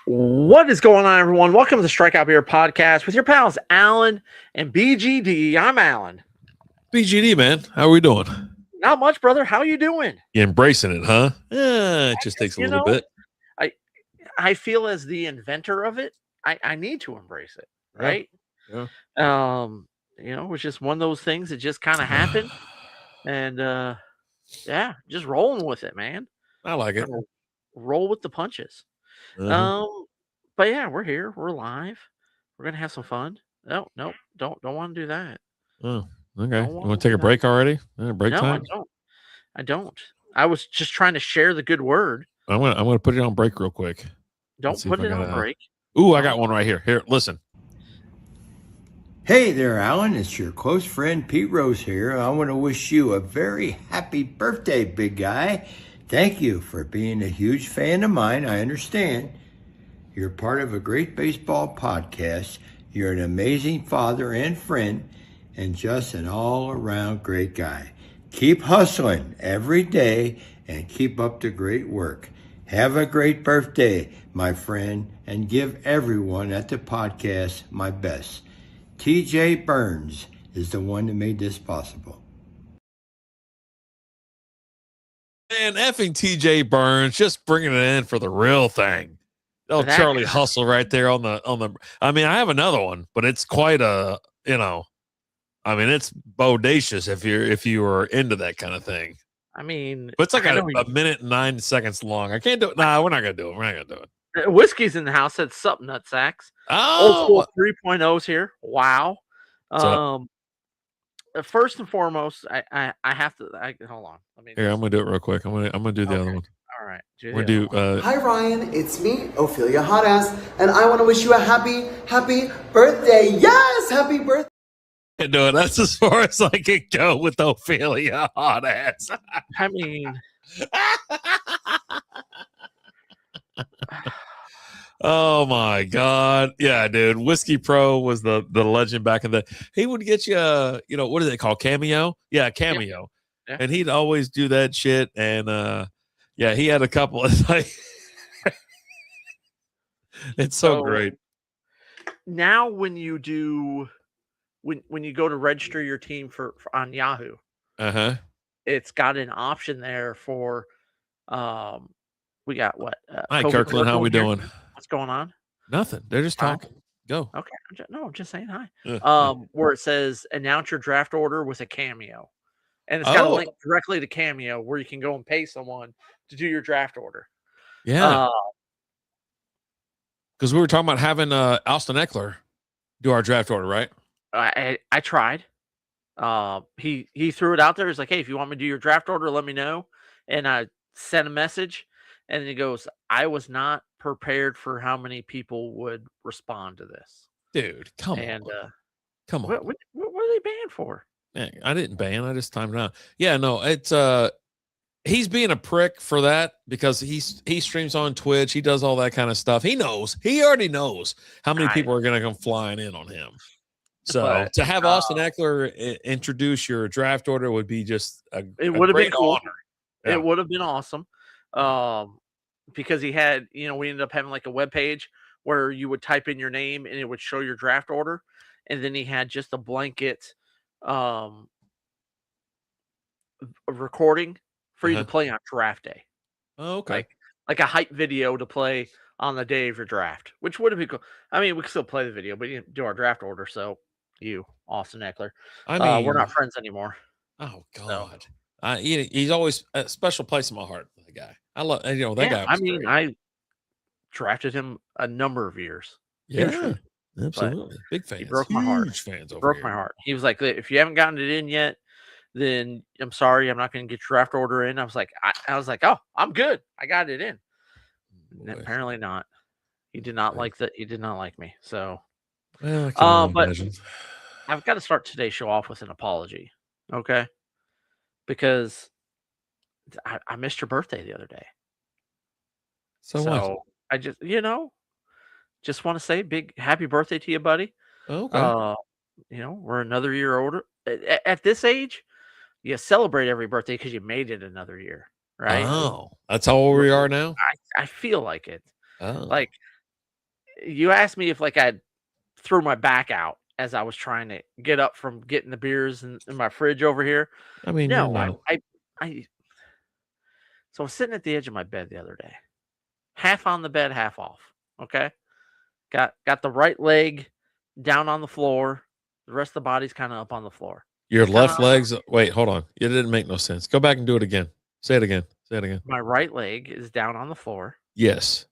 What is going on, everyone? Welcome to the Strikeout Beer Podcast with your pals Alan and BGD. I'm Alan. BGD, man, how are we doing? Not much, brother. How you doing? You embracing it, huh? Yeah, it just takes a little bit. I feel as the inventor of it, I need to embrace it, right? Yeah. It was just one of those things that just kind of happened, and just rolling with it, man. I like it. Roll with the punches. But yeah, we're here. We're live. We're gonna have some fun. No, don't want to do that. Oh, okay. You want to take a break already? Break time? I don't. I was just trying to share the good word. I'm gonna put it on break real quick. Don't put it on break. Ooh, I got one right here. Here, listen. Hey there, Alan. It's your close friend Pete Rose here. I want to wish you a very happy birthday, big guy. Thank you for being a huge fan of mine. I understand. You're part of a great baseball podcast. You're an amazing father and friend, and just an all-around great guy. Keep hustling every day and keep up the great work. Have a great birthday, my friend, and give everyone at the podcast my best. TJ Burns is the one that made this possible. Man, effing TJ Burns, just bringing it in for the real thing. Oh, Charlie Hustle right there on the. I mean, I have another one, but it's quite a, I mean, it's bodacious if you were into that kind of thing. I mean, but it's like a minute and 9 seconds long. I can't do it. Nah, we're not gonna do it. We're not gonna do it. Whiskey's in the house. That's something, nutsacks. Oh, old school 3.0s here. Wow. First and foremost, I have to. Hold on. Here, I'm gonna do it real quick. I'm gonna do the other one. All right. We're do. Hi Ryan, it's me, Ophelia Hotass, and I want to wish you a happy birthday. Yes, happy birthday. No, that's as far as I can go with Ophelia Hotass. I mean, oh my God. Yeah, dude. Whiskey Pro was the legend back in the. He would get you what do they call Cameo? Yeah, Cameo. Yeah. And he'd always do that shit. And yeah, he had a couple of like it's so great. Now when you do when you go to register your team for on Yahoo, it's got an option there for we got what? Hi, Kirkland, how we doing? What's going on? Nothing. They're just talking. Go. Okay. I'm just saying hi. Where it says announce your draft order with a cameo. And it's got a link directly to Cameo where you can go and pay someone to do your draft order. Yeah. Because we were talking about having Austin Eckler do our draft order, right? I tried. He threw it out there. He's like, hey, if you want me to do your draft order, let me know. And I sent a message. And then he goes, I was not prepared for how many people would respond to this. Dude, come on. Come on. What are they banned for? Yeah, I didn't ban. I just timed it out. Yeah, no, it's he's being a prick for that because he streams on Twitch. He does all that kind of stuff. He knows. He already knows how many people are going to come flying in on him. So to have Austin Eckler introduce your draft order would be just it would have been cool. Honor. Yeah. It would have been awesome. Because he had, we ended up having like a web page where you would type in your name and it would show your draft order. And then he had just a blanket recording for you to play on draft day. Oh, okay. Like a hype video to play on the day of your draft, which would have been cool. I mean, we could still play the video, but you didn't do our draft order. So you, Austin Eckler, I mean, we're not friends anymore. Oh God. So. He's always a special place in my heart. The guy. I love, that guy. I mean, great. I drafted him a number of years. Yeah. Absolutely. Big fans. He broke my heart. Huge fans over broke my heart. He was like, if you haven't gotten it in yet, then I'm sorry, I'm not going to get your draft order in. I was like, oh, I'm good. I got it in. Apparently not. He did not like that. He did not like me. So, well, I can imagine. I've got to start today's show off with an apology. Okay. Because I missed your birthday the other day. So what? I just, just want to say big happy birthday to you, buddy. Okay. We're another year older. At this age, you celebrate every birthday because you made it another year, right? Oh, that's how old we are now? I feel like it. Oh. Like, you asked me if like I threw my back out as I was trying to get up from getting the beers in my fridge over here. I mean, you're No, not. I so I was sitting at the edge of my bed the other day, half on the bed, half off. Okay, got the right leg down on the floor. The rest of the body's kind of up on the floor. Your Kind of left leg's. Wait, hold on. It didn't make no sense. Go back and do it again. Say it again. Say it again. my right leg is down on the floor. Yes.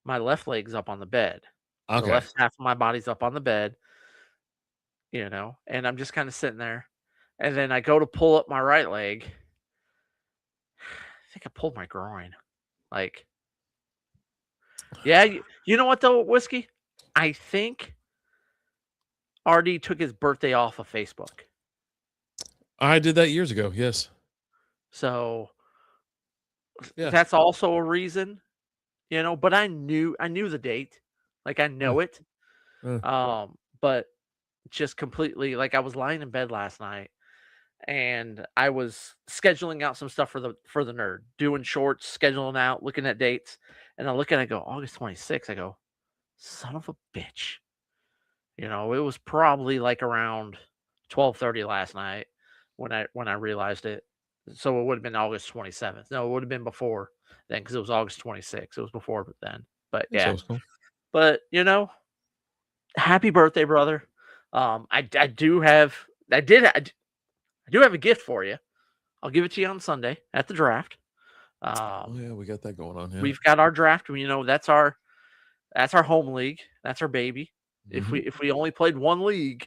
My left leg's up on the bed. The Okay. left half of my body's up on the bed, and I'm just kind of sitting there. And then I go to pull up my right leg. I think I pulled my groin. Like, yeah, you know what though, Whiskey? I think RD took his birthday off of Facebook. I did that years ago. Yes. So Yeah. that's also a reason, but I knew the date. Like I know it. But just completely like I was lying in bed last night and I was scheduling out some stuff for the nerd, doing shorts, scheduling out, looking at dates, and I look at it, I go, August 26th. I go, son of a bitch. It was probably like around 12:30 last night when I realized it. So it would have been August 27th. No, it would have been before then because it was August 26th. It was before then. But yeah. Cool. But happy birthday, brother. I do have I do have a gift for you. I'll give it to you on Sunday at the draft. Oh yeah, we got that going on. Yeah. We've got our draft. That's our home league. That's our baby. Mm-hmm. If we only played one league,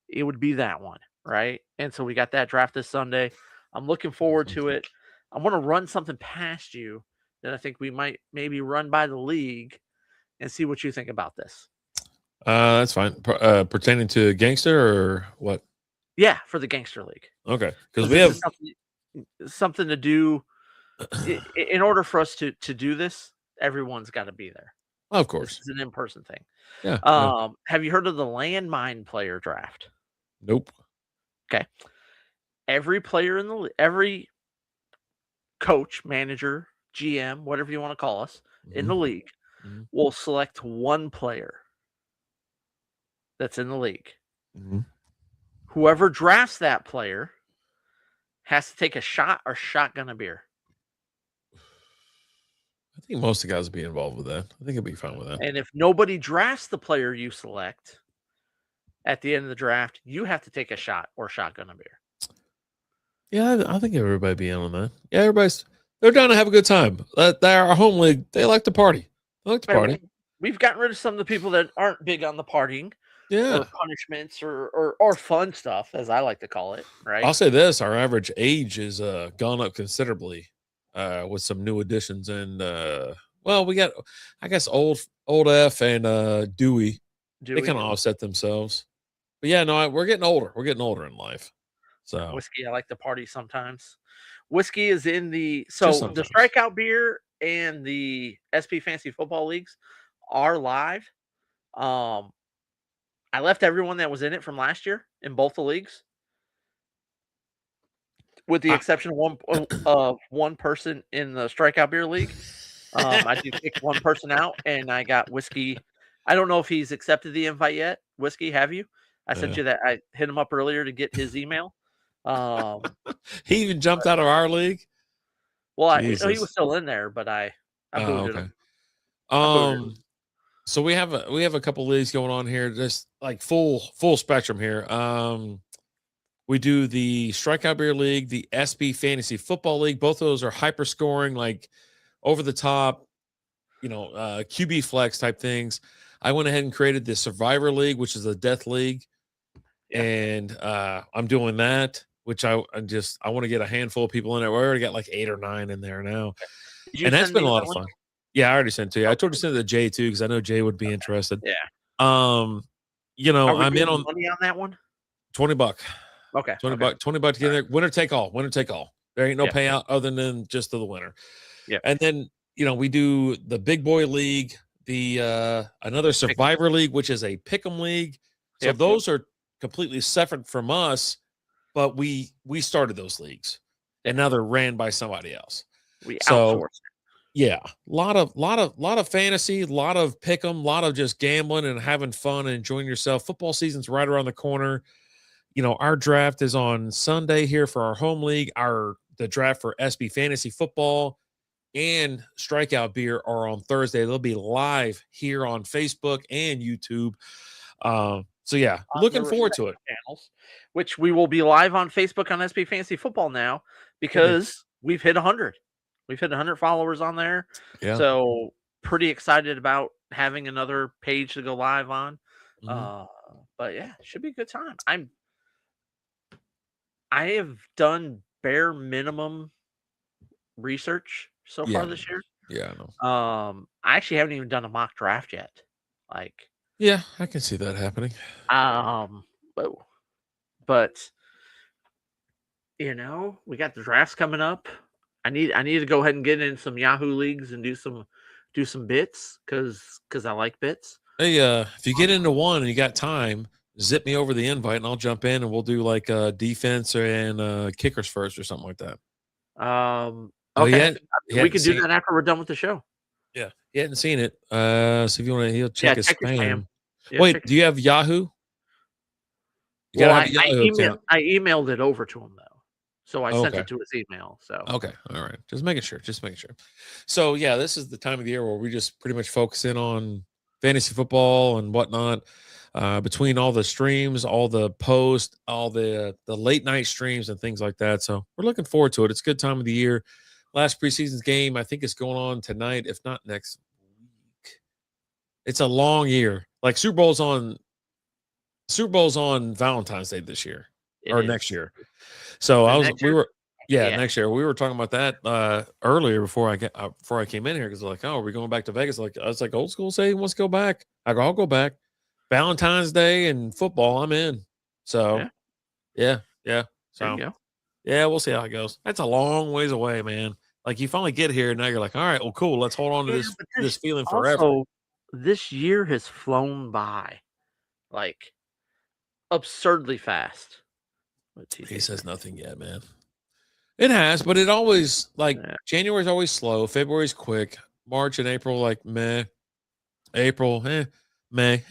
it would be that one, right? And so we got that draft this Sunday. I'm looking forward to it. I want to run something past you that I think we might maybe run by the league and see what you think about this. That's fine. Pertaining to gangster or what? Yeah, for the Gangster League. Okay, because we have something to do. In order for us to do this, everyone's got to be there. Of course, it's an in-person thing. Yeah. Have you heard of the landmine player draft? Nope. Okay. Every player every coach, manager, GM, whatever you want to call us, in the league will select one player that's in the league. Whoever drafts that player has to take a shot or shotgun a beer. I think most of the guys will be involved with that. I think it'll be fine with that. And if nobody drafts the player you select at the end of the draft, you have to take a shot or shotgun a beer. Yeah, I think everybody be in on that. Yeah, they're down to have a good time. They're our home league. They like to party. They like to party. We've gotten rid of some of the people that aren't big on the partying. Yeah. Or punishments or fun stuff, as I like to call it, right? I'll say this, our average age has gone up considerably with some new additions. And, we got, I guess, old F and Dewey. They kind of offset themselves. But, yeah, no, we're getting older. We're getting older in life. So Whiskey, I like to party sometimes. Whiskey is in the Strikeout Beer and the SP Fantasy Football Leagues are live. I left everyone that was in it from last year in both the leagues, with the exception of one person in the Strikeout Beer League. I did pick one person out, and I got Whiskey. I don't know if he's accepted the invite yet. Whiskey, have you? I sent you that. I hit him up earlier to get his email. He even jumped out of our league. Well, he was still in there, but I booted him. So we have a couple leagues going on here, just like full spectrum here. We do the Strikeout Beer League, the SB Fantasy Football League. Both of those are hyper scoring, like over the top, QB flex type things. I went ahead and created the Survivor League, which is a death league, and I'm doing that. Which I want to get a handful of people in it. We already got like 8 or 9 in there now, and that's been a lot of fun. Yeah, I already sent it to you. I told you to send it to Jay too, because I know Jay would be interested. Yeah. I'm in on money on that one. $20. Okay. $20 to get in there. Winner take all. There ain't no payout other than just to the winner. Yeah. And then we do the Big Boy League, the another Survivor League, which is a pick'em league. So those are completely separate from us, but we started those leagues, and now they're ran by somebody else. We outsourced. Yeah, lot of fantasy, lot of pick 'em, lot of just gambling and having fun and enjoying yourself. Football season's right around the corner. Our draft is on Sunday here for our home league. The draft for SB Fantasy Football and Strikeout Beer are on Thursday. They'll be live here on Facebook and YouTube. So yeah, On looking their forward to respective it. channels, which we will be live on Facebook on SB Fantasy Football now We'll be. because we've hit 100. We've hit 100 followers on there. Yeah. So pretty excited about having another page to go live on. Mhm. But yeah, should be a good time. I have done bare minimum research so Yeah. far this year. Yeah, I know. I actually haven't even done a mock draft yet. Like, Yeah, I can see that happening. but, but we got the drafts coming up. I need to go ahead and get in some Yahoo leagues and do some bits because I like bits. Hey, if you get into one and you got time, zip me over the invite and I'll jump in and we'll do like defense and kickers first or something like that. Oh, Okay, he we hadn't could do seen. that after we're done with the show. Yeah, he hadn't seen it. So if you want to, he'll check Yeah, his check your spam. spam. Yeah, Wait, check do you have Yahoo? You Well, gotta have a Yahoo account. I emailed it over to him though, so I sent Okay. it to his email. So Okay. All right. Just making sure. So yeah, this is the time of the year where we just pretty much focus in on fantasy football and whatnot. Between all the streams, all the posts, all the late night streams and things like that. So we're looking forward to it. It's a good time of the year. Last preseason game, I think, is going on tonight, if not next week. It's a long year. Like Super Bowl's on Valentine's Day this year or next year. So next year. We were talking about that earlier before I came in here because like, oh, are we going back to Vegas? Like I was like, old school say he wants to go back. I go, I'll go back. Valentine's Day and football, I'm in. So yeah. there So you go. yeah, we'll see how it goes. That's a long ways away, man. Like you finally get here, and now you're like, all right, well, cool. Let's hold on to this feeling forever. Also, this year has flown by, like absurdly fast. He says nothing yet, man. It has, but it always January's always slow. February's quick. March and April, like meh. April, May,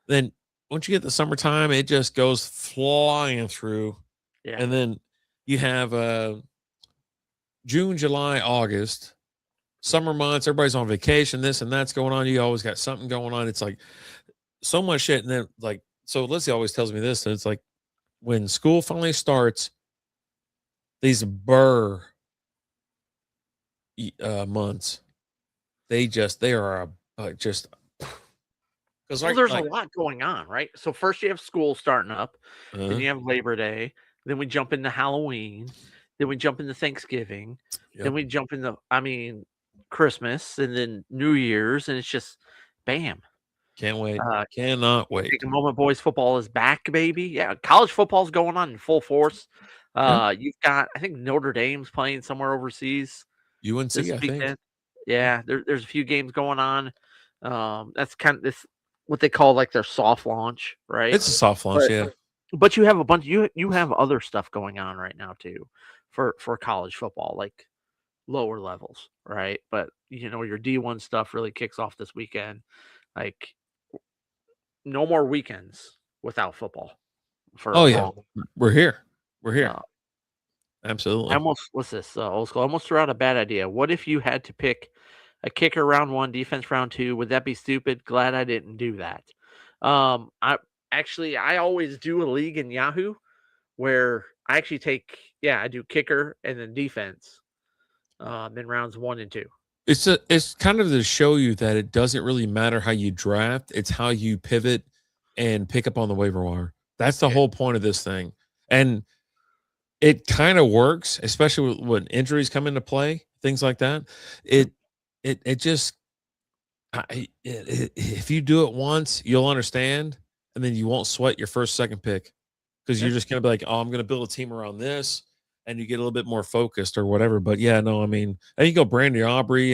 Then once you get the summertime, it just goes flying through. Yeah. And then you have June, July, August, summer months, everybody's on vacation, this and that's going on. You always got something going on. It's like so much shit. And then so Lizzie always tells me this, and it's like when school finally starts, these months, they are just because there's a lot going on, right? So first you have school starting up, then you have Labor Day, then we jump into Halloween, then we jump into Thanksgiving, then we jump into Christmas, and then New Year's, and it's just bam. Can't wait. Cannot wait. Take a moment, boys. Football is back, baby. Yeah, college football's going on in full force. You've got, I think Notre Dame's playing somewhere overseas. UNC, this I weekend. think. Yeah, there's a few games going on. That's kind of this what they call like their soft launch, right? It's a soft launch, yeah. But you have a bunch. You have other stuff going on right now too, for college football, like lower levels, right? But your D1 stuff really kicks off this weekend. Like no more weekends without football. We're here. Absolutely. What's this? Old school. I almost threw out a bad idea. What if you had to pick a kicker round 1, defense round 2? Would that be stupid? Glad I didn't do that. I always do a league in Yahoo where I actually I do kicker and then defense in rounds 1 and 2. It's kind of to show you that it doesn't really matter how you draft. It's how you pivot and pick up on the waiver wire. That's the whole point of this thing. And it kind of works, especially when injuries come into play, things like that. If you do it once, you'll understand, and then you won't sweat your first, second pick because you're just going to be like, oh, I'm going to build a team around this, and you get a little bit more focused or whatever. But yeah, no, I mean, I think you go Brandon Aubrey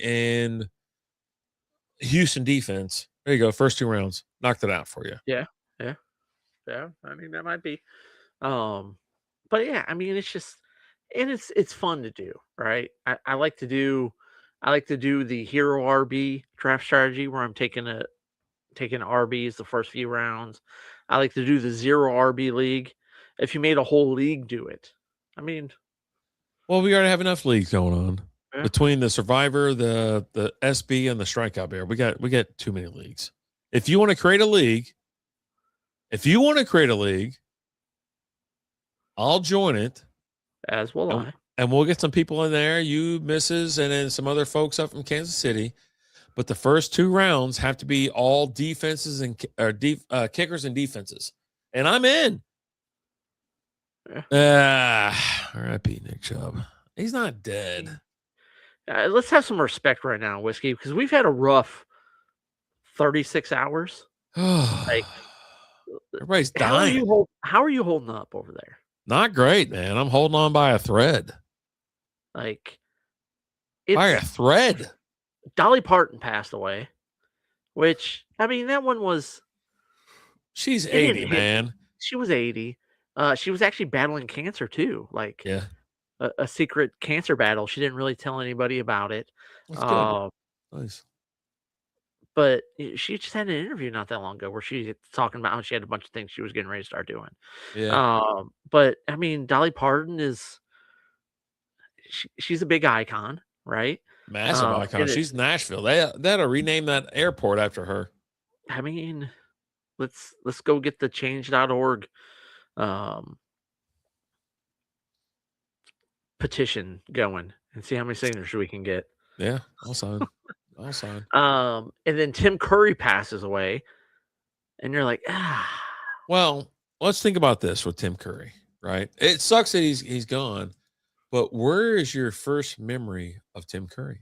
and Houston defense. There you go. First 2 rounds. Knocked it out for you. Yeah. I mean, that might be. But yeah, I mean, it's just and it's fun to do, right? I like to do the hero RB draft strategy where I'm taking RBs the first few rounds. I like to do the zero RB league. If you made a whole league do it, I mean, Well, we already have enough leagues going on yeah, between the Survivor, the SB, and the Strikeout Bear. We got too many leagues. If you want to create a league, I'll join it, as will and, I. and we'll get some people in there. You, Mrs., and then some other folks up from Kansas City. But the first 2 rounds have to be all defenses and kickers and defenses, and I'm in. R.I.P. Nick Chubb. He's not dead. Let's have some respect right now, Whiskey, because we've had a rough 36 hours. Like, Everybody's dying. How are you holding up over there? Not great, man. I'm holding on by a thread. Like, By a it's thread. Dolly Parton passed away, which I mean that one was. She's It didn't 80, hit. man. She was 80. She was actually battling cancer too, like Yeah, a secret cancer battle. She didn't really tell anybody about it. that's good. Uh, Nice. but she just had an interview not that long ago where she's talking about how she had a bunch of things she was getting ready to start doing. Yeah, But I mean, Dolly Parton is she's a big icon, right? massive icon. And She's Nashville. They ought to rename that airport after her. I mean, let's go get the change.org um, petition going and see how many signatures we can get. Yeah, I'll sign. I'll sign. And then Tim Curry passes away, and you're like, ah, Well, let's think about this with Tim Curry, right? It sucks that he's gone, but where is your first memory of Tim Curry?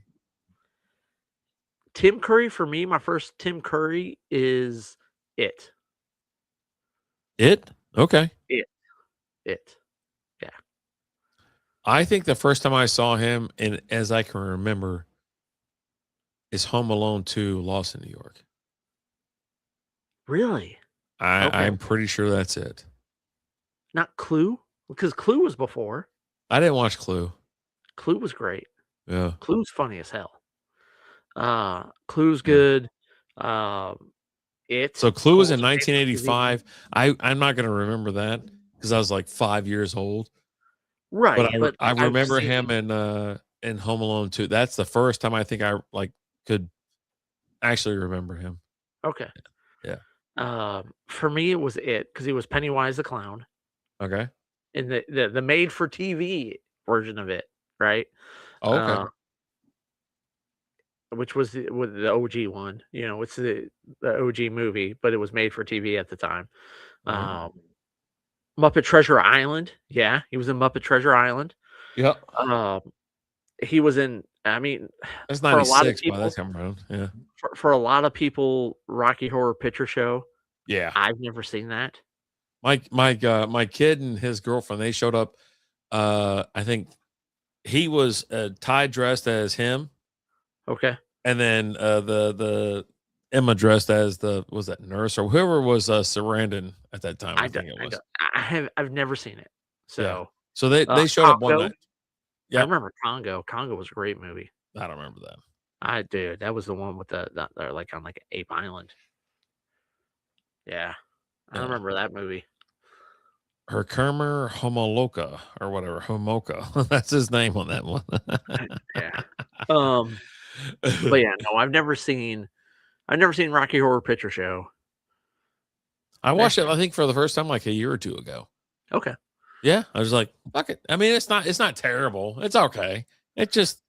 Tim Curry for me. My first Tim Curry is it. It? Okay. It. Yeah. I think the first time I saw him, and as I can remember, is Home Alone 2, Lost in New York. Really? Okay. I'm pretty sure that's it. Not Clue, because Clue was before. I didn't watch Clue. Clue was great. Yeah. Clue's funny as hell. Clue's good. So Clue was in Always made for TV. 1985. I'm not going to remember that because I was like 5 years old. Right, But I I've remember seen- him in Home Alone 2. That's the first time I think I could actually remember him. Okay. Yeah. For me, it was it because he was Pennywise the clown Okay. in the made for TV version of it, right? Oh, okay. Which was the OG one. You know, it's the OG movie, but it was made for TV at the time. Mhm. Muppet Treasure Island. Yeah, he was in Muppet Treasure Island. Yep. He was in. I mean, That's for a lot of 96 by people, that time around. Yeah. for a lot of people, Rocky Horror Picture Show. Yeah. I've never seen that. My kid and his girlfriend, they showed up. I think he was Ty dressed as him, Okay. and then the Emma dressed as was that nurse or whoever was Sarandon at that time. I think it was. I've never seen it. So So they showed up one Congo? night. I Yeah, remember Congo. Congo was a great movie. I don't remember that. I did. That was the one with they're like on like Ape Island. Yeah. I Yeah. remember that movie. Herkimer Homoloka or whatever. Homoka. That's his name on that one. Yeah. But yeah, no, I've never seen Rocky Horror Picture Show. I watched it, I think, for the first time like a year or two ago. Okay. Yeah. I was like, fuck it. I mean, it's not terrible. It's okay. It just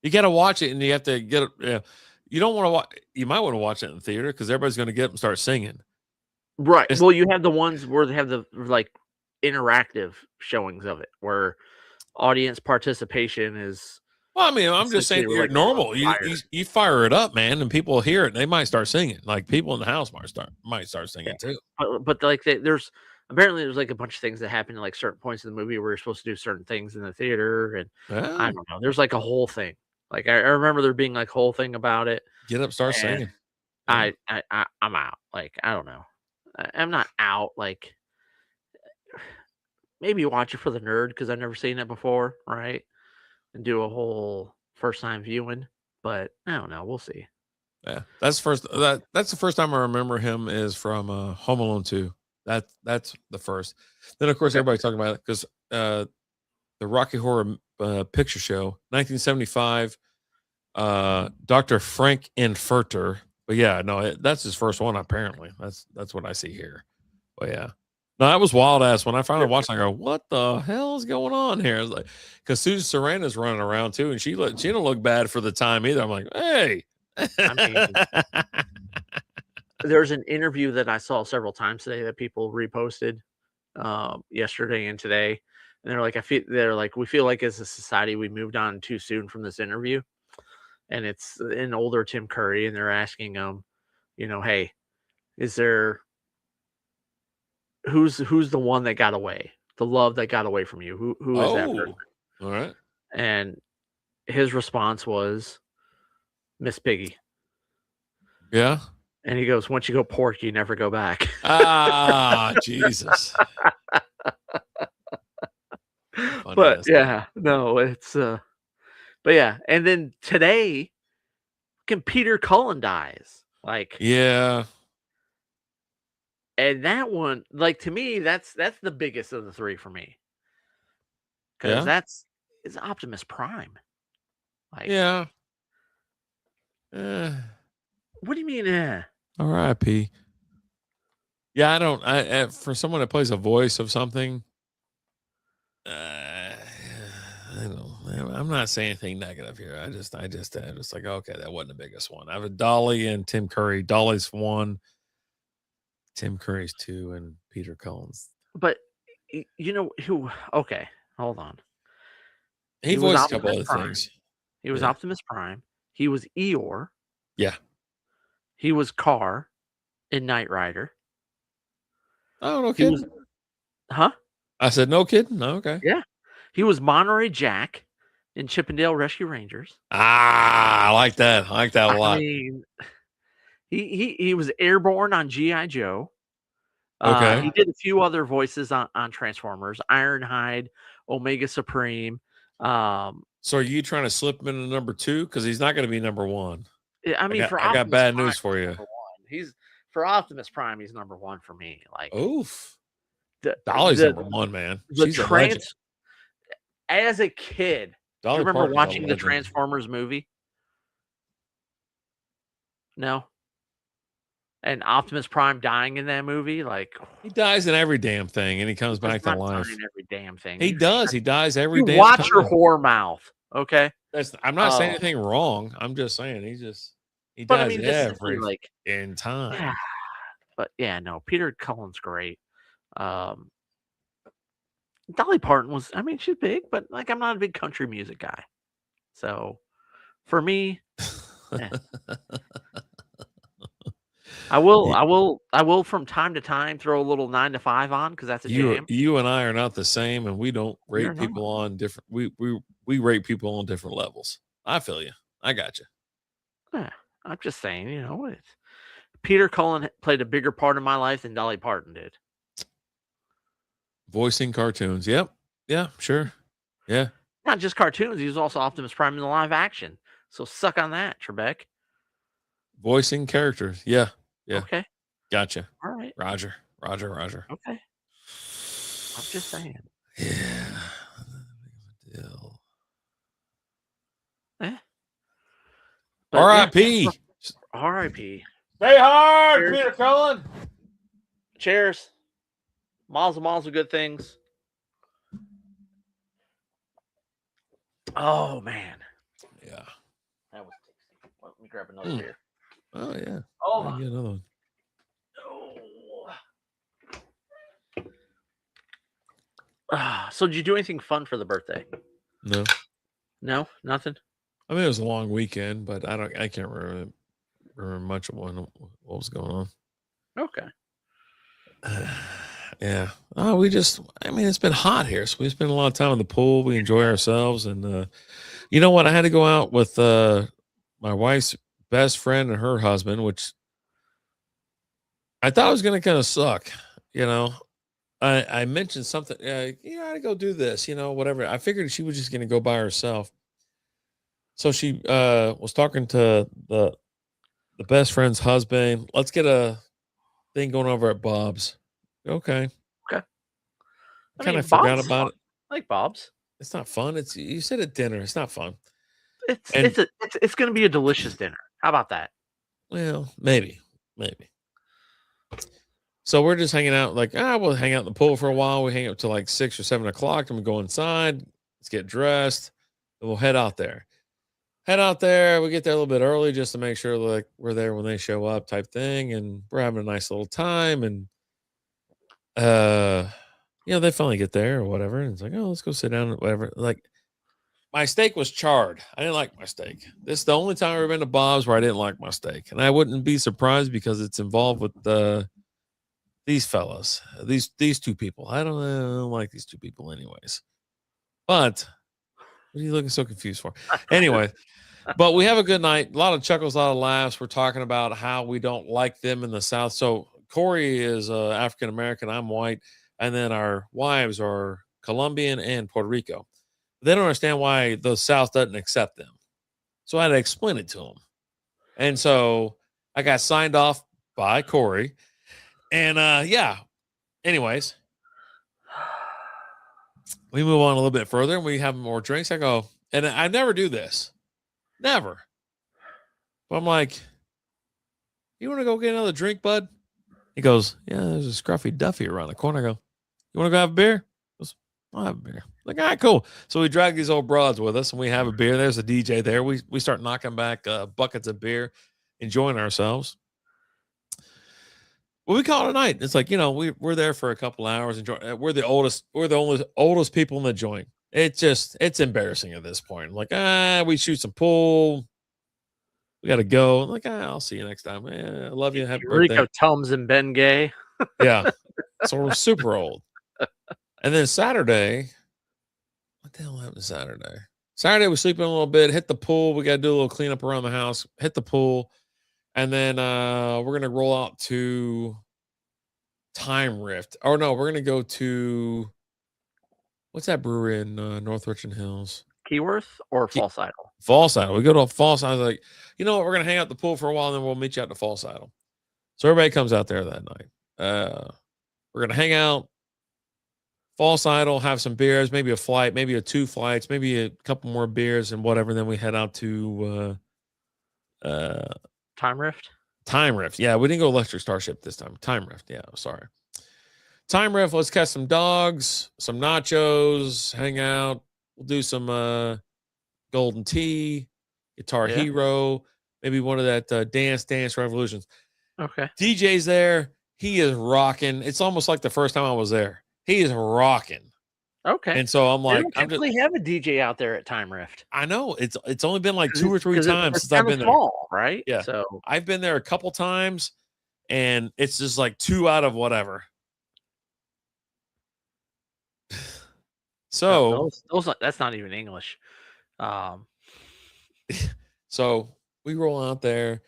you gotta watch it and you have to get it. You don't want to watch you might want to watch it in the theater because everybody's gonna get up and start singing. Right. Well, you have the ones where they have the like interactive showings of it where audience participation is. Well, I mean, I'm just saying essentially you're like normal. fire. You fire it up, man, and people hear it. And they might start singing. Like people in the house might start singing too. But like there's like a bunch of things that happen at like certain points in the movie where you're supposed to do certain things in the theater, and I don't know. There's like a whole thing. Like I remember there being like a whole thing about it. Get up, start singing. I'm out. Like I don't know. I'm not out. Like maybe watch it for the nerd because I've never seen it before, right? And do a whole first time viewing. But I don't know. We'll see. Yeah, that's the first time I remember him is from Home Alone 2. That's the first. Then of course Okay. everybody talking about it because the Rocky Horror Picture Show, 1975. Dr. Frank Infurter. But yeah, no, that's his first one apparently. That's what I see here. But yeah. No, that was wild ass. When I finally watched, I go, "What the hell is going on here?" It's like, because Susan Sarandon's running around too, and she don't look bad for the time either. I'm like, "Hey." I mean, there's an interview that I saw several times today that people reposted yesterday and today. And they're like, we feel like as a society we moved on too soon from this interview. And it's an older Tim Curry, and they're asking him, hey, is there who's the one that got away? The love that got away from you? Who is that person? All right. And his response was Miss Piggy. Yeah. And he goes, once you go pork, you never go back. Ah, Jesus. But yeah, no, it's but yeah, and then today, Peter Cullen dies. Like, yeah. and that one, like to me, that's the biggest of the three for me. Because it's Optimus Prime. Like, yeah. What do you mean? R.I.P. Yeah, I don't. For someone that plays a voice of something, I don't. I'm not saying anything negative here. I just like, okay, that wasn't the biggest one. I have a Dolly and Tim Curry. Dolly's 1, Tim Curry's 2, and Peter Cullen's. But you know who? Okay, hold on. He voiced a couple other things. He was Optimus Prime. He was Eeyore. Yeah. He was Carr in Knight Rider. Oh, no kidding. Huh? I said, no kidding. No, okay. Yeah. He was Monterey Jack in Chippendale Rescue Rangers. Ah, I like that. I like that a lot. I mean, he was Airborne on G.I. Joe. Okay. He did a few other voices on Transformers, Ironhide, Omega Supreme. So are you trying to slip him into number 2? Because he's not going to be number 1. I mean, I got bad news for you. He's for Optimus Prime. He's number 1 for me. Like, oof. Dolly's number 1, man. She's a legend. As a kid, do you remember watching the Transformers movie? No. And Optimus Prime dying in that movie, like he dies in every damn thing, and he comes back to life. Every damn thing. He does. He dies every damn. Watch your whore mouth, okay? I'm not saying anything wrong. I'm just saying he dies every like in time. Yeah. But yeah, no, Peter Cullen's great. Dolly Parton was, I mean, she's big, but like I'm not a big country music guy. So for me, I will from time to time throw a little 9 to 5 on because that's a jam. You and I are not the same, and we don't rate people on different. We rate people on different levels. I feel you. I got you. Yeah, I'm just saying, Peter Cullen played a bigger part of my life than Dolly Parton did. Voicing cartoons. Yep. Yeah, sure. Yeah. Not just cartoons. He was also Optimus Prime in the live action. So suck on that, Trebek. Voicing characters. Yeah. Yeah. Okay. Gotcha. All right. Roger. Okay. I'm just saying. Yeah. R.I.P. R.I.P. Stay hard, cheers. Peter Cullen. Cheers. Miles of good things. Oh man. Yeah. That was tasty. Let me grab another beer. Oh yeah. Oh, get another one. So did you do anything fun for the birthday? No. No, nothing. I mean, it was a long weekend, but I can't remember much of what was going on. Okay. Yeah. Oh, it's been hot here, so we spend a lot of time in the pool. We enjoy ourselves, and you know what? I had to go out with my wife's best friend and her husband, which I thought was going to kind of suck, I mentioned something, I go do this, whatever. I figured she was just going to go by herself. So she was talking to the best friend's husband. Let's get a thing going over at Bob's. Okay. Okay. I Kind mean, of forgot Bob's fun. about it. I like Bob's. It's not fun. It's you said at dinner. It's not fun. It's And it's a it's gonna be a delicious dinner. How about that? well, maybe. So we're just hanging out, like, we'll hang out in the pool for a while. We hang out till like 6 or 7 o'clock, and we go inside, let's get dressed, and we'll head out there. Head out there. We get there a little bit early just to make sure like we're there when they show up, type thing. And we're having a nice little time. And they finally get there or whatever. And it's like, oh, let's go sit down, whatever. Like, my steak was charred. I didn't like my steak. This is the only time I've ever been to Bob's where I didn't like my steak. And I wouldn't be surprised because it's involved with these fellas, these two people. I don't like these two people anyways. But what are you looking so confused for? Anyway, but we have a good night. A lot of chuckles, a lot of laughs. We're talking about how we don't like them in the South. So Corey is African American. I'm white. And then our wives are Colombian and Puerto Rico. They don't understand why the South doesn't accept them. So I had to explain it to them. And so I got signed off by Corey. And anyways, we move on a little bit further and we have more drinks. I go, and I never do this. Never. But I'm like, you want to go get another drink, bud? He goes, yeah, there's a scruffy Duffy around the corner. I go, you want to go have a beer? He goes, I'll have a beer. I'm like, all right, cool. So we drag these old broads with us and we have a beer. There's a DJ there. We start knocking back buckets of beer, enjoying ourselves. Well, we call it a night. It's like, we're there for a couple hours. We're the oldest people in the joint. It's embarrassing at this point. Like, we shoot some pool. We got to go. I'm like, I'll see you next time. I love you. Happy birthday. Rico, Tums, and Ben Gay. Yeah. So we're super old. And then Saturday, what the hell happened Saturday? Saturday, we sleep in a little bit, hit the pool. We got to do a little cleanup around the house, hit the pool. And then we're going to roll out to Time Rift. Oh, no, we're going to go to, what's that brewery in North Richland Hills? Keyworth or False Idol? False Idol. We go to a False Idol. Like, you know what? We're going to hang out at the pool for a while, and then we'll meet you at the False Idol. So everybody comes out there that night. We're going to hang out, False Idol, have some beers, maybe a flight, maybe 2 flights, maybe a couple more beers and whatever. Then we head out to Time Rift. Time Rift. Yeah, we didn't go Electric Starship this time. Time Rift. Yeah, sorry. Time Rift. Let's catch some dogs, some nachos, hang out. We'll do some Golden Tea, Guitar Hero, maybe one of that Dance Revolutions. Okay. DJ's there. He is rocking. It's almost like the first time I was there. He is rocking. Okay. And so I'm like, I'm just have a DJ out there at Time Rift. I know it's only been like 2 or 3 times since I've been small, there. Right? Yeah. So I've been there a couple times, and it's just like 2 out of whatever. So those that's not even English. So we roll out there.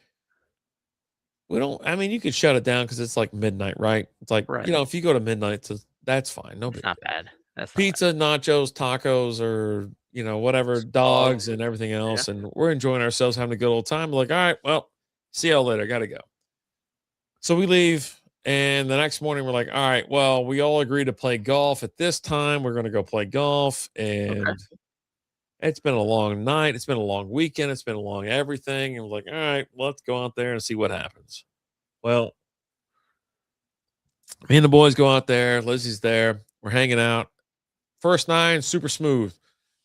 You could shut it down because it's like midnight, right? It's like, if you go to midnight, that's fine. No big deal. Not bad. That's pizza, nachos, tacos, or whatever, dogs and everything else. Yeah. And we're enjoying ourselves, having a good old time. Like, all right, well, see y'all later. Gotta go. So we leave. And the next morning we're like, all right, well, we all agreed to play golf at this time. We're going to go play golf. And it's been a long night. It's been a long weekend. It's been a long everything. And we're like, all right, let's go out there and see what happens. Well, me and the boys go out there. Lizzie's there. We're hanging out. First 9, super smooth.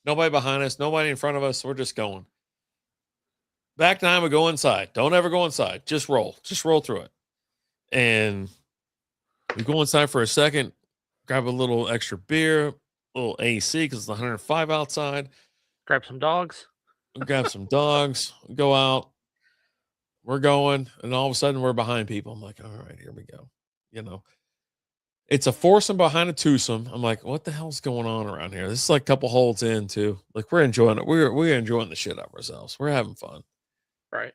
Nobody behind us. Nobody in front of us. We're just going. Back 9, we go inside. Don't ever go inside. Just roll. Just roll through it. And we go inside for a second, grab a little extra beer, a little AC because it's 105 outside. Grab some dogs. Grab some dogs. Go out. We're going, and all of a sudden we're behind people. I'm like, all right, here we go. It's a foursome behind a twosome. I'm like, what the hell's going on around here? This is like a couple holes in too. Like, we're enjoying it. We're enjoying the shit out of ourselves. We're having fun. Right.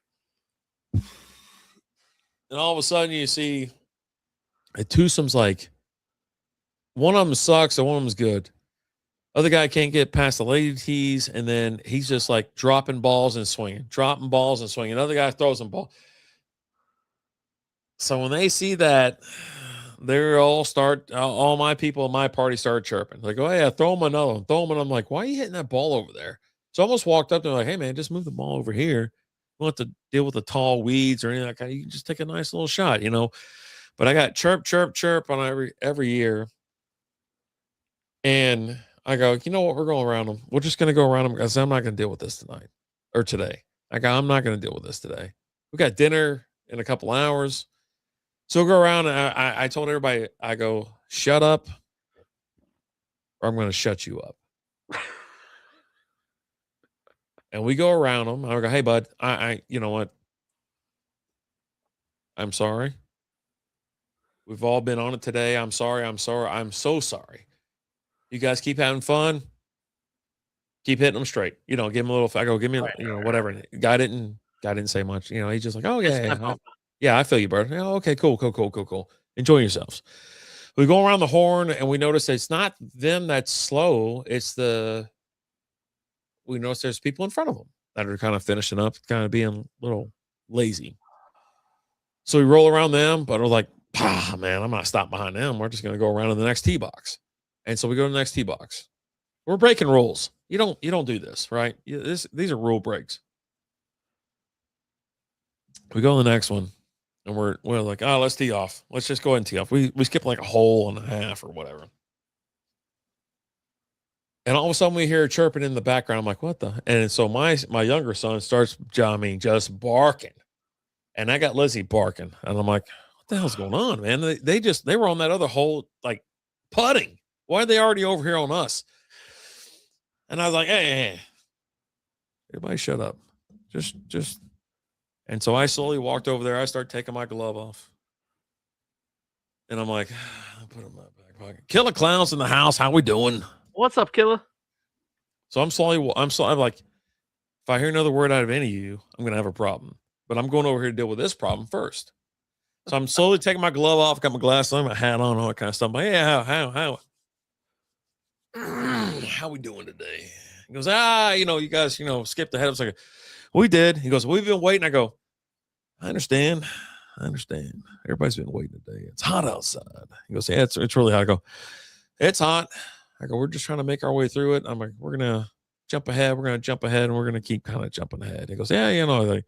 And all of a sudden you see a twosome's like one of them sucks and one of them's good. Other guy can't get past the lady tees, and then he's just like dropping balls and swinging. Another guy throws them ball. So when they see that, they're all my people in my party start chirping. Like, oh yeah, throw him another one, throw him. And I'm like, why are you hitting that ball over there? So I almost walked up to him like, hey man, just move the ball over here. You don't have to deal with the tall weeds or anything like that. You can just take a nice little shot, you know. But I got chirp on every year. And I go, you know what? We're going around them. We're just going to go around them because I'm not going to deal with this tonight or today. I go, I'm not going to deal with this today. We got dinner in a couple hours. So we'll go around. And I told everybody, I go, shut up or I'm going to shut you up. And we go around them. I go, hey, bud, you know what? I'm sorry. We've all been on it today. I'm sorry. I'm so sorry. You guys keep having fun. Keep hitting them straight. You know, give him a little. I go, give me, whatever. Guy didn't say much. You know, he's just like, oh yeah, I feel you, bud. Oh, okay, cool. Enjoy yourselves. We go around the horn and we notice it's not them that's slow. We notice there's people in front of them that are kind of finishing up, kind of being a little lazy. So we roll around them, but we're like, man, I'm not stopping behind them. We're just going to go around in the next tee box. And so we go to the next tee box. We're breaking rules. You don't do this, right? These are rule breaks. We go to the next one, and we're like, let's tee off. Let's just go ahead and tee off. We skip like a hole and a half or whatever. And all of a sudden we hear chirping in the background. I'm like, what the? And so my younger son starts, just barking. And I got Lizzie barking. And I'm like, what the hell's going on, man? They were on that other hole, like putting. Why are they already over here on us? And I was like, hey, everybody shut up. Just. And so I slowly walked over there. I start taking my glove off. And I'm like, I put it in my back pocket. Killer Clowns in the house. How we doing? What's up, Killer? So I'm like, if I hear another word out of any of you, I'm going to have a problem. But I'm going over here to deal with this problem first. So I'm slowly taking my glove off, got my glasses on, my hat on, all that kind of stuff. I'm like, yeah, how we doing today? He goes, you guys, skipped ahead. I was like, we did. He goes, we've been waiting. I go, I understand. Everybody's been waiting today. It's hot outside. He goes, yeah, it's really hot. I go, it's hot. I go, we're just trying to make our way through it. I'm like, we're going to jump ahead. We're going to jump ahead and we're going to keep kind of jumping ahead. He goes, yeah.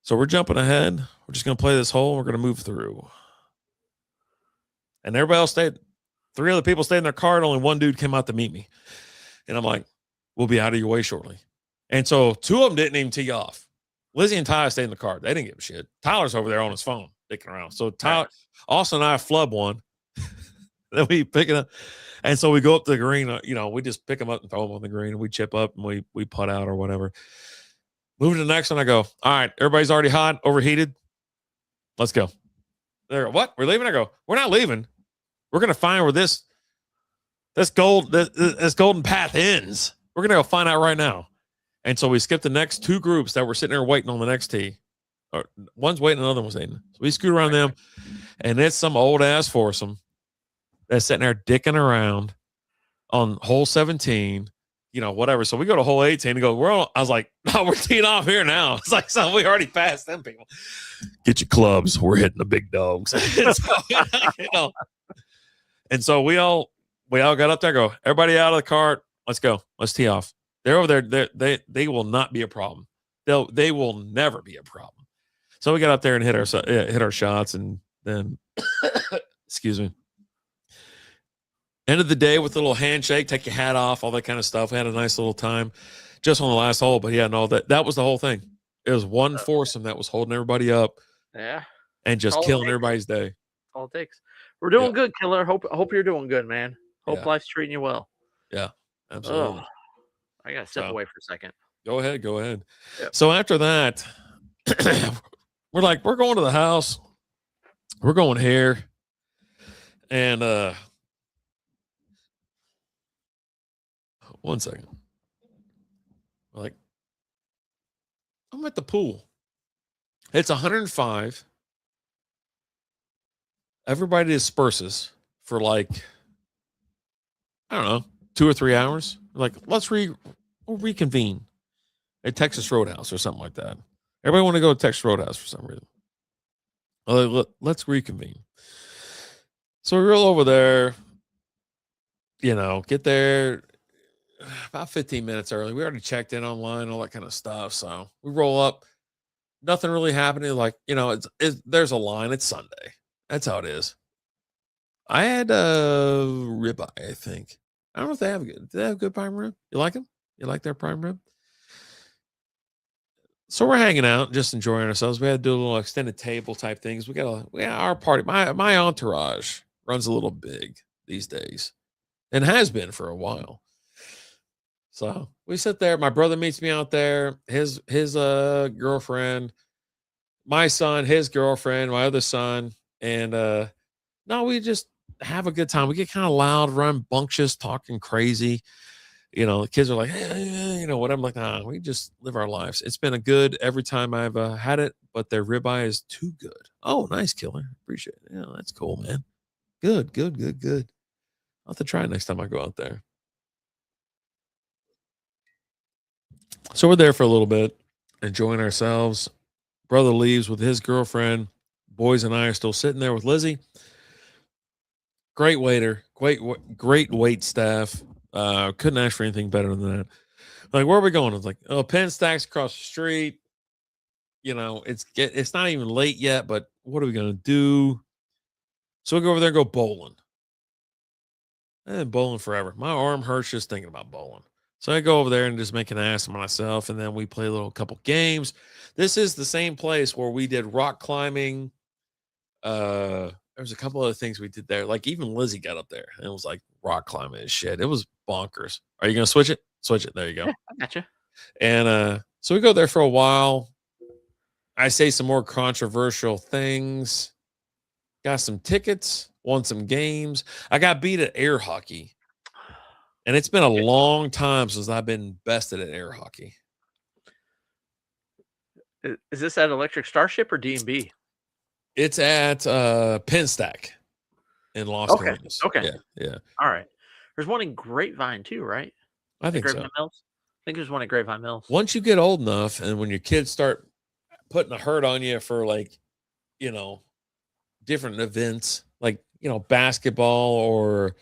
So we're jumping ahead. We're just going to play this hole. We're going to move through. And everybody else stayed. 3 other people stayed in their car, and only one dude came out to meet me. And I'm like, we'll be out of your way shortly. And so 2 of them didn't even tee off. Lizzie and Tyler stayed in the car. They didn't give a shit. Tyler's over there on his phone, dicking around. So Austin and I flub one. Then we pick it up. And so we go up to the green. We just pick them up and throw them on the green, and we chip up and we putt out or whatever. Move to the next one. I go, all right, everybody's already hot, overheated. Let's go. They go, what? We're leaving? I go, we're not leaving. We're going to find where this golden path ends. We're going to go find out right now. And so we skipped the next 2 groups that were sitting there waiting on the next tee. One's waiting, another one's waiting. So we scoot around them, and it's some old ass foursome that's sitting there dicking around on hole 17, whatever. So we go to hole 18 and go, I was like, no, we're teeing off here now. It's like, so we already passed them people. Get your clubs. We're hitting the big dogs. And so we all got up there, go, everybody out of the cart. Let's go. Let's tee off. They're over there. They will not be a problem. They will never be a problem. So we got up there and hit our shots, and then, excuse me. End of the day with a little handshake, take your hat off, all that kind of stuff. We had a nice little time just on the last hole. But yeah, no, that was the whole thing. It was one foursome that was holding everybody up. Yeah. And just killing everybody's day. All it takes. We're doing good, Killer. Hope you're doing good, man. Hope life's treating you well. Yeah, absolutely. I gotta step away for a second. Go ahead. Yep. So after that, we're like, we're going to the house. We're going here. And one second. We're like, I'm at the pool. It's 105 everybody disperses for like, I don't know, 2 or 3 hours. Like, we'll reconvene at Texas Roadhouse or something like that. Everybody want to go to Texas Roadhouse for some reason. Let's reconvene. So we roll over there, get there about 15 minutes early. We already checked in online, all that kind of stuff. So we roll up, nothing really happening. Like, there's a line. It's Sunday. That's how it is. I had a ribeye, I think. I don't know if they have do they have good prime rib? You like them? You like their prime rib? So we're hanging out, just enjoying ourselves. We had to do a little extended table type things. We got our party. My entourage runs a little big these days, and has been for a while. So we sit there. My brother meets me out there. His girlfriend, my son, his girlfriend, my other son, and no, we just have a good time. We get kind of loud, rambunctious, talking crazy. The kids are like, hey, what? I'm like, nah, we just live our lives. It's been a good every time I've had it, but their ribeye is too good. Oh, nice, killer. Appreciate it. Yeah, that's cool, man. Good. I'll have to try it next time I go out there. So we're there for a little bit, enjoying ourselves. Brother leaves with his girlfriend. Boys and I are still sitting there with Lizzie. Great waiter, great wait staff. Couldn't ask for anything better than that. Like, where are we going? It's like, oh, Penn Stack's across the street. It's not even late yet, but what are we gonna do? So we go over there and go bowling. Bowling forever. My arm hurts just thinking about bowling. So I go over there and just make an ass of myself, and then we play a couple games. This is the same place where we did rock climbing. There's a couple other things we did there. Like, even Lizzie got up there and it was like rock climbing and shit. It was bonkers. Are you gonna switch it? Switch it. There you go. Yeah, I gotcha. And so we go there for a while. I say some more controversial things. Got some tickets, won some games. I got beat at air hockey. And it's been a long time since I've been bested at air hockey. Is this at Electric Starship or D&B? It's at Penn Stack in Los Columbus. Okay. Yeah. All right. There's one in Grapevine too, right? I think Grapevine so. Mills? I think there's one at Grapevine Mills. Once you get old enough, and when your kids start putting a hurt on you for different events, like basketball or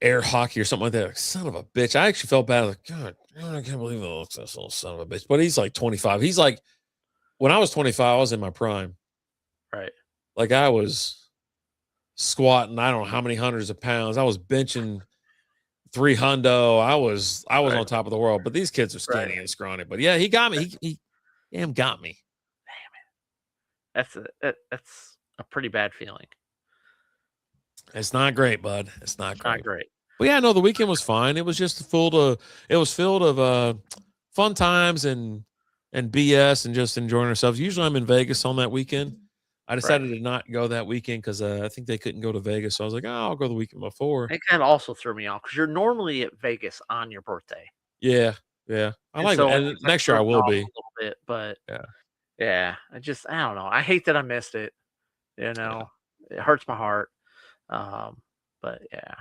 air hockey or something like that. Like, son of a bitch. I actually felt bad. Like, God, I can't believe it looks this little son of a bitch. But he's like 25. He's like, when I was 25, I was in my prime. Right. Like, I was squatting, I don't know how many hundreds of pounds. I was benching 300. I was Right. on top of the world. But these kids are skinny and scrawny. But yeah, he got me. He damn got me. Damn it. That's a pretty bad feeling. It's not great, bud. It's not great. Not great. But yeah, no, the weekend was fine. It was just filled of fun times and BS and just enjoying ourselves. Usually I'm in Vegas on that weekend. I decided to not go that weekend because I think they couldn't go to Vegas. So I was like, oh, I'll go the weekend before. It kind of also threw me off because you're normally at Vegas on your birthday. Yeah. I like it. And next year I will be. A little bit, but yeah. I don't know. I hate that I missed it. It hurts my heart. But yeah.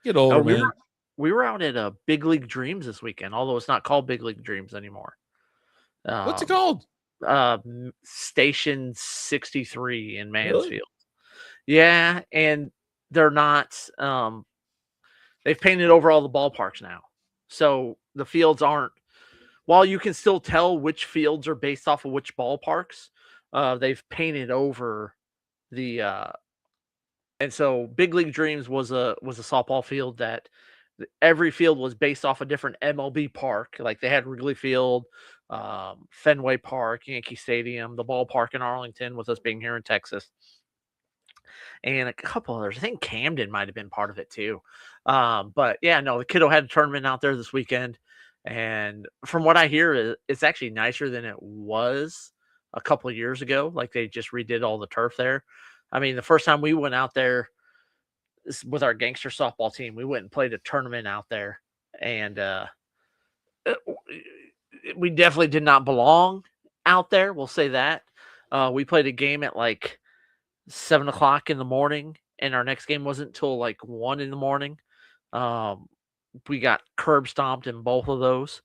Get older, man. We were out at Big League Dreams this weekend, although it's not called Big League Dreams anymore. What's it called? Station 63 in Mansfield. Really? Yeah, and they're not they've painted over all the ballparks now. So the fields aren't, while you can still tell which fields are based off of which ballparks, they've painted over the and so Big League Dreams was a softball field that every field was based off a different MLB park. Like they had Wrigley Field, Fenway Park, Yankee Stadium, the ballpark in Arlington, with us being here in Texas, and a couple others. I think Camden might have been part of it too. But yeah, no, the kiddo had a tournament out there this weekend, and from what I hear, it's actually nicer than it was a couple of years ago. Like they just redid all the turf there. I mean, the first time we went out there with our gangster softball team, we went and played a tournament out there, and we definitely did not belong out there. We'll say that. We played a game at like 7 o'clock in the morning, and our next game wasn't until like 1 in the morning. Um, we got curb stomped in both of those,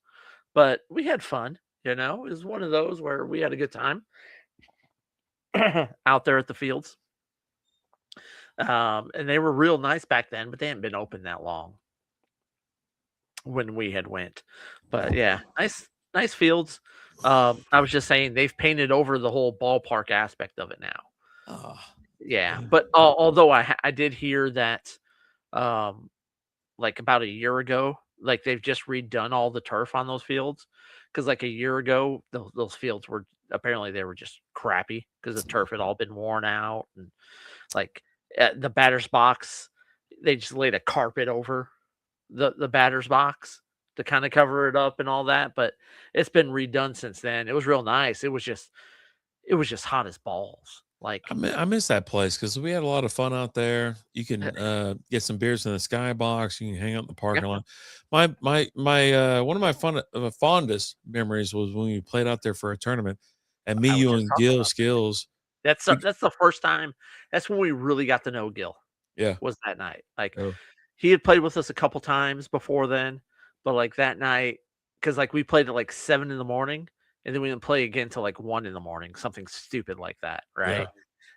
but we had fun. It was one of those where we had a good time out there at the fields. And they were real nice back then, but they hadn't been open that long when we had went. But yeah, nice fields. I was just saying they've painted over the whole ballpark aspect of it now. Oh, Yeah, but although I did hear that, um, like about a year ago, like they've just redone all the turf on those fields, because like a year ago those fields were apparently they were just crappy because the turf had all been worn out, and like at the batter's box, they just laid a carpet over the batter's box to kind of cover it up and all that. But it's been redone since then. It was real nice. It was just hot as balls. Like I miss that place because we had a lot of fun out there. You can get some beers in the skybox. You can hang out in the yeah, parking lot. My one of my fondest memories was when we played out there for a tournament, and me, I was you, just and talking Gil about that. Skills. That's We, that's the first time. That's when we really got to know Gil. yeah. Was that night. Like Oh, he had played with us a couple times before then, but like that night, because like we played at like 7 in the morning, and then we didn't play again till like 1 in the morning, something stupid like that, yeah. right?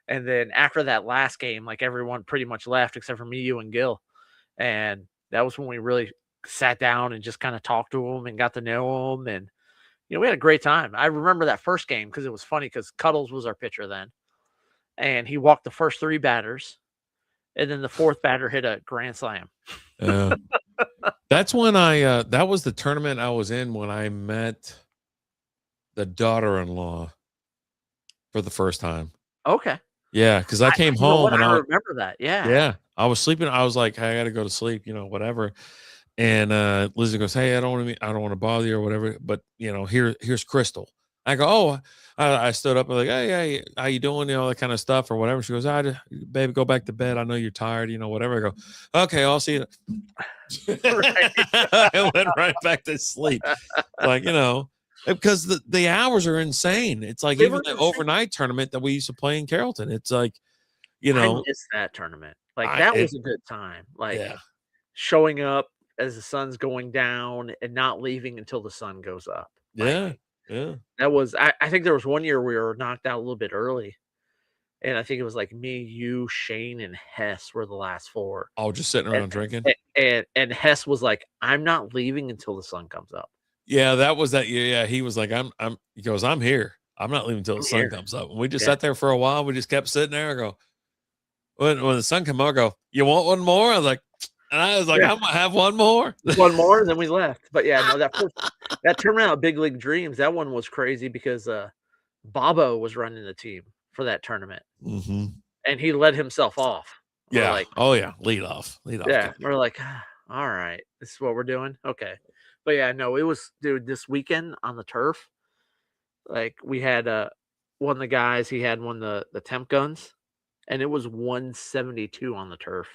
And then after that last game, like everyone pretty much left except for me, you, and Gil. And that was when we really sat down and just kind of talked to him and got to know him. And we had a great time. I remember that first game because it was funny because Cuddles was our pitcher then, and he walked the first three batters, and then the fourth batter hit a grand slam. Yeah. That's when that was the tournament I was in when I met the daughter-in-law for the first time. Okay. Yeah, because I came You know home what? and I remember that. Yeah. yeah, I was sleeping. I was like, "Hey, I gotta go to sleep," whatever. And Lizzie goes, "Hey, I don't want to bother you or whatever, but here's Crystal." I go, "Oh," I stood up and like, "Hey, how you doing?" All that kind of stuff or whatever. She goes, "Baby, go back to bed. I know you're tired, whatever." I go, "Okay, I'll see you." Right. I went right back to sleep, like because the hours are insane. It's like They even were the insane. overnight tournament that we used to play in Carrollton. It's like you I know, missed that tournament. Like I that it was a good time. Like yeah showing up as the sun's going down and not leaving until the sun goes up. Like yeah yeah. that was I think there was one year we were knocked out a little bit early. And I think it was like me, you, Shane, and Hess were the last four. Oh, just sitting And around drinking. and Hess was like, I'm not leaving until the sun comes up. Yeah, that was that year. Yeah, he was like, he goes, "I'm here. I'm not leaving until the I'm sun here. comes up." And we just Yeah. sat there for a while. We just kept sitting there. I go, when the sun came up, I go, "You want one more?" I was like, Yeah. "I'm gonna have one more." One more, and then we left. But yeah, no, that tournament at Big League Dreams, that one was crazy because Bobo was running the team for that tournament. Mm-hmm. And he let himself off. We're Yeah. like, Oh yeah. Lead off yeah, guy. we're like, all right, this is what we're doing. Okay. But yeah, no, it was dude, this weekend on the turf, like we had one of the guys, he had one of the temp guns, and it was 172 on the turf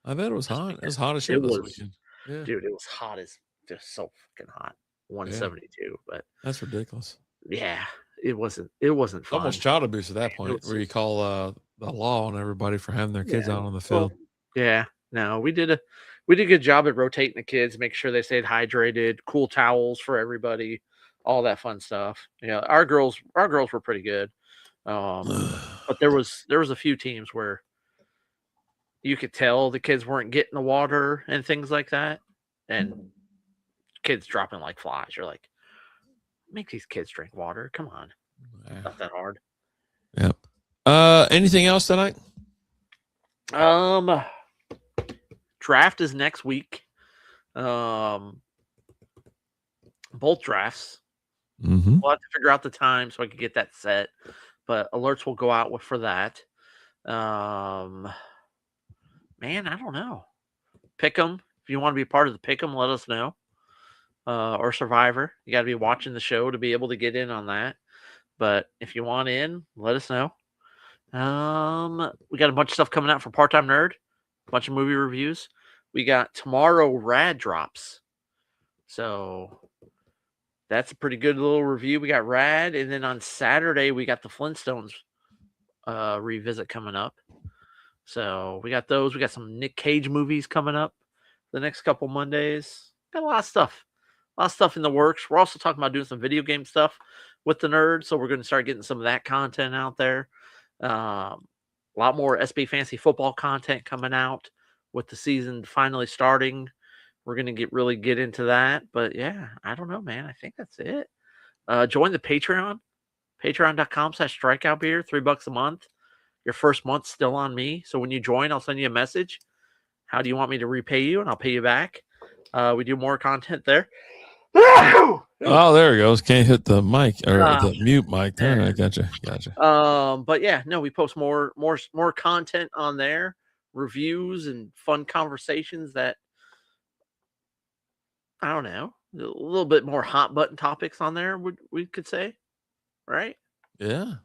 I bet it was this hot. It weekend. was hot as It shit this was weekend. Yeah. dude, it was hot as just so fucking hot. Yeah. 172. But That's ridiculous. yeah, it wasn't Almost fun. child abuse at that It point, was where you call the law on everybody for having their kids yeah. out on the Well, field. yeah. No, we did a good job at rotating the kids, make sure they stayed hydrated, cool towels for everybody, all that fun stuff. Yeah, our girls were pretty good. But there was a few teams where you could tell the kids weren't getting the water and things like that, and kids dropping like flies. You're like, make these kids drink water. Come on, not that hard. Yep. Anything else tonight? Um, Draft is next week. Um, both drafts. Mm-hmm. We'll have to figure out the time so I can get that set, but alerts will go out for that. Um, man, I don't know. Pick 'em. If you want to be part of the pick 'em, let us know. Or Survivor. You got to be watching the show to be able to get in on that. But if you want in, let us know. We got a bunch of stuff coming out for Part Time Nerd. A bunch of movie reviews. We got tomorrow Rad drops. So that's a pretty good little review. We got Rad, and then on Saturday we got the Flintstones revisit coming up. So we got those. We got some Nick Cage movies coming up the next couple Mondays. Got a lot of stuff. A lot of stuff in the works. We're also talking about doing some video game stuff with the nerds. So we're going to start getting some of that content out there. A lot more SB Fantasy Football content coming out with the season finally starting. We're going to really get into that. But yeah, I don't know, man. I think that's it. Join the Patreon. Patreon.com/strikeoutbeer, $3 a month. Your first month's still on me. So when you join, I'll send you a message. How do you want me to repay you? And I'll pay you back. We do more content there. Oh, there it goes. Can't hit the mic or the mute mic. There, I gotcha. But yeah, no, we post more content on there, reviews and fun conversations that I don't know, a little bit more hot button topics on there. We could say, right? Yeah.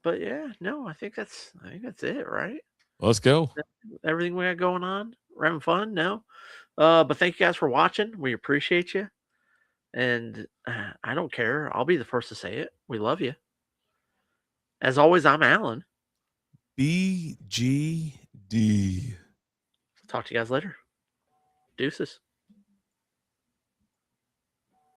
But yeah, no, I think that's it, right? Let's go. Everything we got going on, we're having fun. No, but thank you guys for watching. We appreciate you, and I don't care. I'll be the first to say it. We love you. As always, I'm Alan. BGD. Talk to you guys later. Deuces.